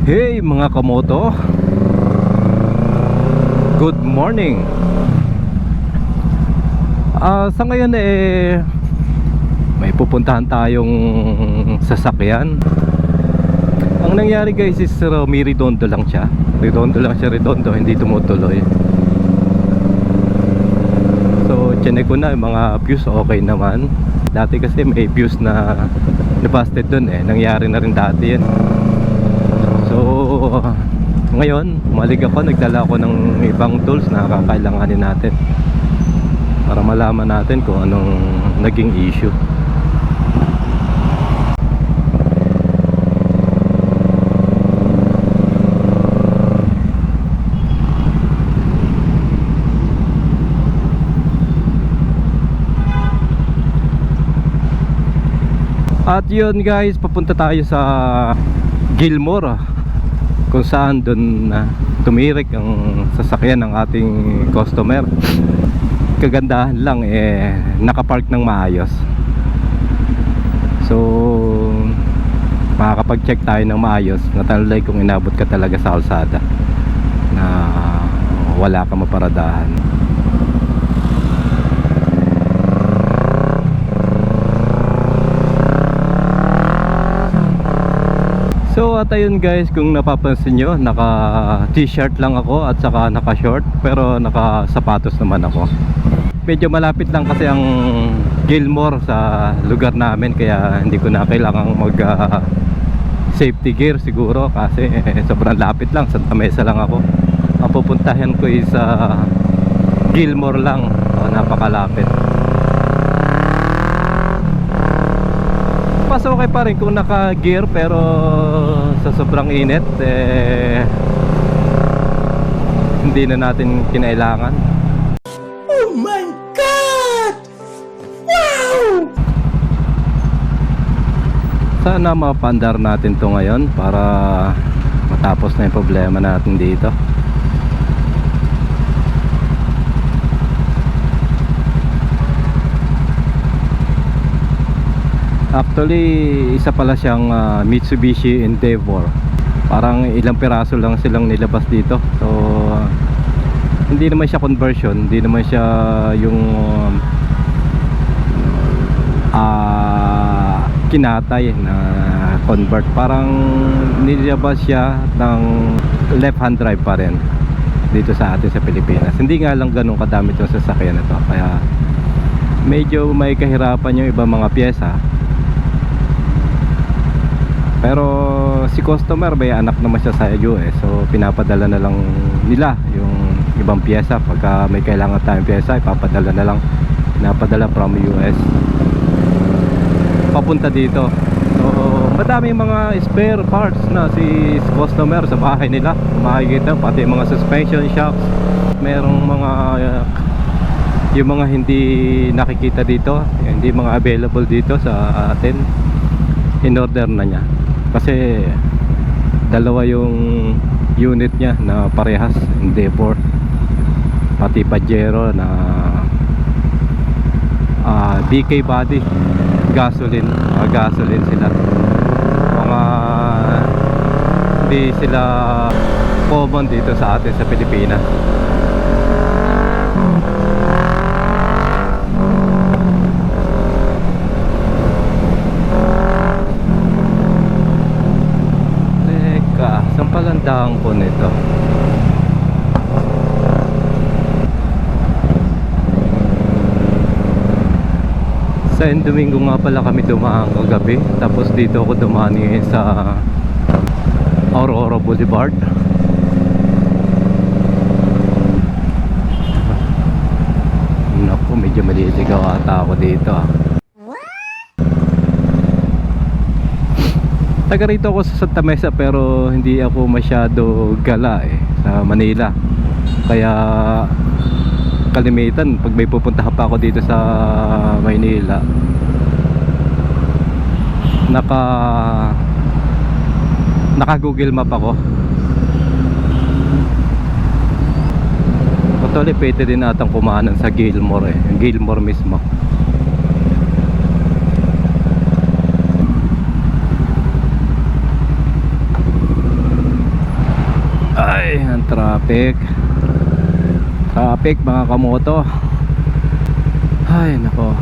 Hey mga kamoto, good morning. Sa ngayon may pupuntahan tayong sasakyan. Ang nangyari guys is Redondo lang siya. Redondo, hindi tumutuloy. So chinek ko na yung mga views, okay naman. Dati kasi may views na nabusted dun nangyari na rin dati yan. So ngayon malig ako, nagdala ako ng ibang tools na kakailanganin natin para malaman natin kung anong naging issue. At yun guys, papunta tayo sa Gilmore, kung saan dun tumirik ang sasakyan ng ating customer. Kagandahan lang nakapark ng maayos. So makakapag-check tayo ng maayos, natalay kung inabot ka talaga sa kalsada na wala ka maparadahan. So at ayun guys, kung napapansin nyo, naka t-shirt lang ako at saka naka short, pero naka sapatos naman ako. Medyo malapit lang kasi ang Gilmore sa lugar namin, kaya hindi ko na kailangang mag safety gear siguro, kasi sobrang lapit lang, Santa Mesa lang ako. Ang pupuntahan ko is Gilmore lang, napakalapit. Mas okay pa rin kung naka gear, pero sa sobrang init hindi na natin kinailangan. Oh my God! Wow! Sana mapandar natin to ngayon para matapos na yung problema natin dito. Actually, isa pala siyang Mitsubishi Endeavor. Parang ilang piraso lang silang nilabas dito. So hindi naman siya conversion, hindi naman siya yung kinatay na convert. Parang nilabas siya ng left hand drive pa rin dito sa atin sa Pilipinas. Hindi nga lang ganun kadami itong sasakyan na to, kaya medyo may kahirapan yung ibang mga pyesa. Pero si customer may anak naman siya sa US, so pinapadala na lang nila yung ibang pyesa. Pagka may kailangan tayong pyesa, ipapadala na lang, pinapadala from US papunta dito. So madami mga spare parts na si customer sa bahay nila, makikita, pati mga suspension shocks. Merong mga yung mga hindi nakikita dito, hindi mga available dito sa atin, in order na niya. Kasi dalawa yung unit niya na parehas, Endeavor, pati Pajero na BK body, gasoline sila. Mga hindi sila common dito sa atin sa Pilipinas. Saan palang daan ko nito? Sa Domingo nga pala kami dumaan kagabi. Tapos dito ako dumaan sa Aurora Boulevard. Naku, medyo maliligaw ata ako dito. Taga rito ako sa Santa Mesa, pero hindi ako masyado gala sa Manila. Kaya kalimitan pag may pupuntahan pa ako dito sa Maynila, naka Google Map ako. Actually pwede din natang kumanan sa Gilmore Gilmore mismo. traffic. Traffic mga kamoto. Ay nako.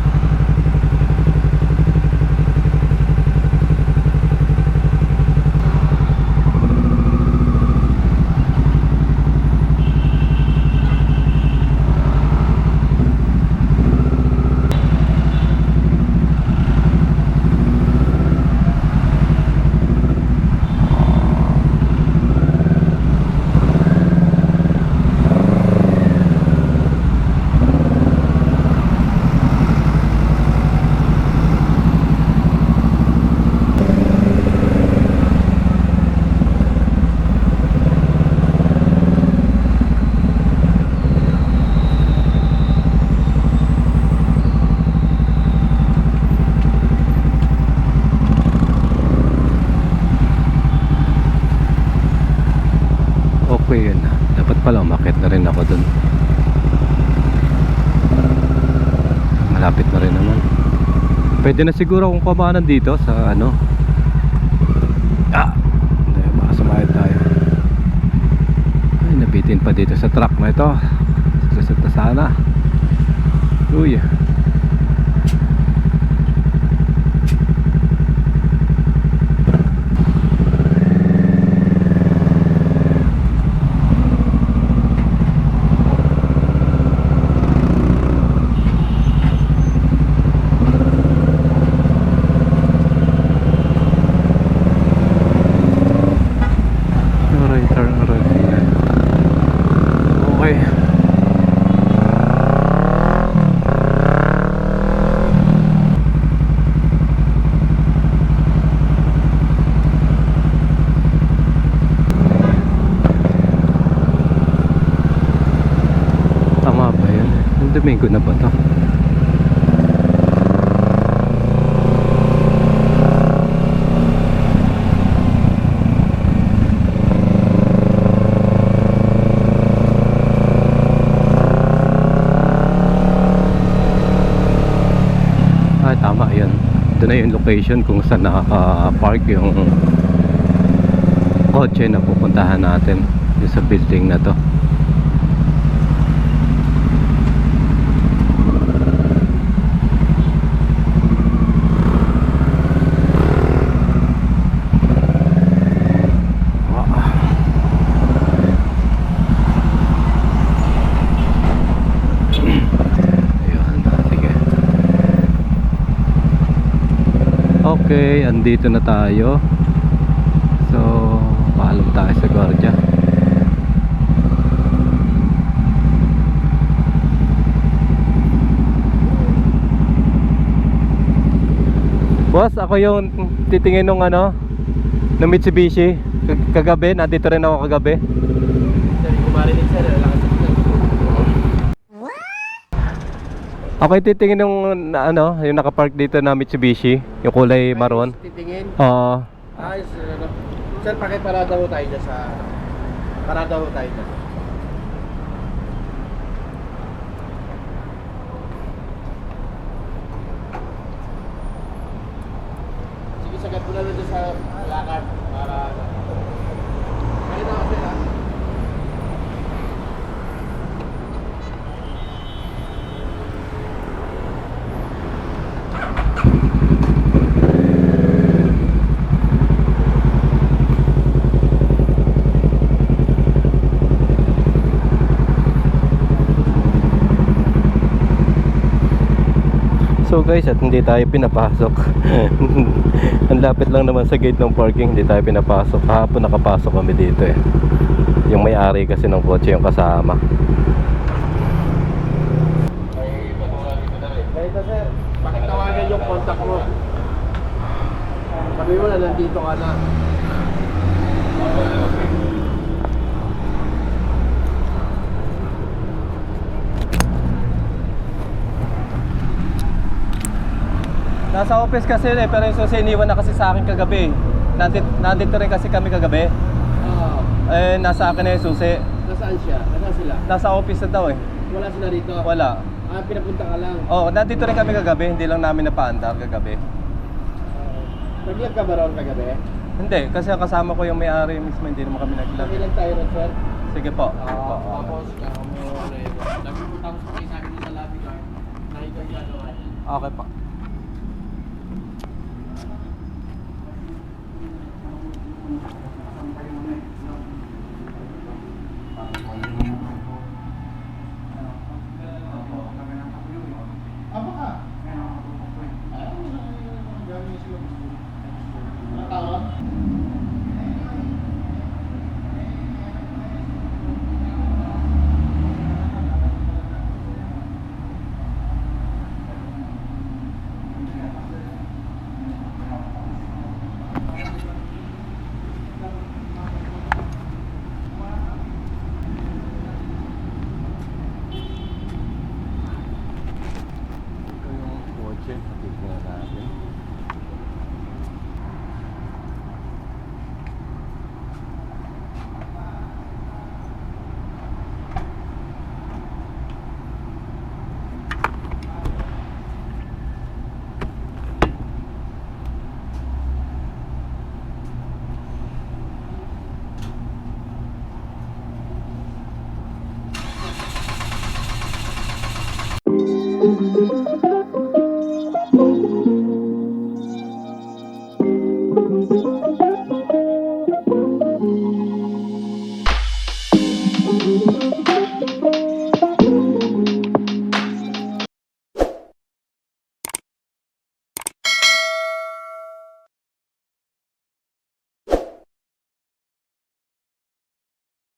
Okay yun. Dapat pala umakit na rin ako dun. Malapit na rin naman. Pwede na siguro kung kumanan dito sa ano. Hindi, baka sumayad tayo. Ay, nabitin pa dito sa truck na ito. Susot na sana. Uy. Okay. Tama ba yun? Ang Domingo na ba ito? Tama yan. Ito na yung location kung saan nakaka-park yung kotse na pupuntahan natin yung sa building na to. Okay, andito na tayo. So, paalam tayo sa gwardiya. Boss, ako yung titingin nung ano, ng Mitsubishi. Kagabi, nandito rin ako kagabi. Okay, titingin nung ano, yung nakapark dito na Mitsubishi, yung kulay maroon. Titingin? Oo. Ayos, ano. Sir, pakiparada ho tayo dyan sa... Parada ho tayo dyan. Sige, sagat mo na lang dyan sa lakad para... Kaya na kasi ha? So guys, at hindi tayo pinapasok. Ang lapit lang naman sa gate ng parking, hindi tayo pinapasok. Kahapon nakapasok kami dito eh. Yung may-ari kasi ng kotse yung kasama. Ganito sir, pakitawagan yung contact mo. Sabi mo na nandito ka na. Nasa office kasi eh, pero yung susi iniwan na kasi sa akin kagabi. Nandito rin kasi kami kagabi. Oo. Eh, nasa akin na yung susi. Nasaan siya? Nasaan sila? Nasa office na daw eh. Wala sila dito? Wala. Ah, pinapunta ka lang? Oh, nandito rin kami kagabi, hindi lang namin napaandar kagabi. Nag-vlog ka ba ron kagabi? Hindi, kasi ang kasama ko yung may-ari mismo, hindi naman kami nag-vlog. Ilan tayo ron, sir? Sige po. Tapos, mo ano yun. Tapos pakita sa akin sa lobby guard. Nakita yung gagawa niya. Okay po. Apa ka? Gano'n sila gusto. Ano tawag? Ito yung kotse. Tignan natin.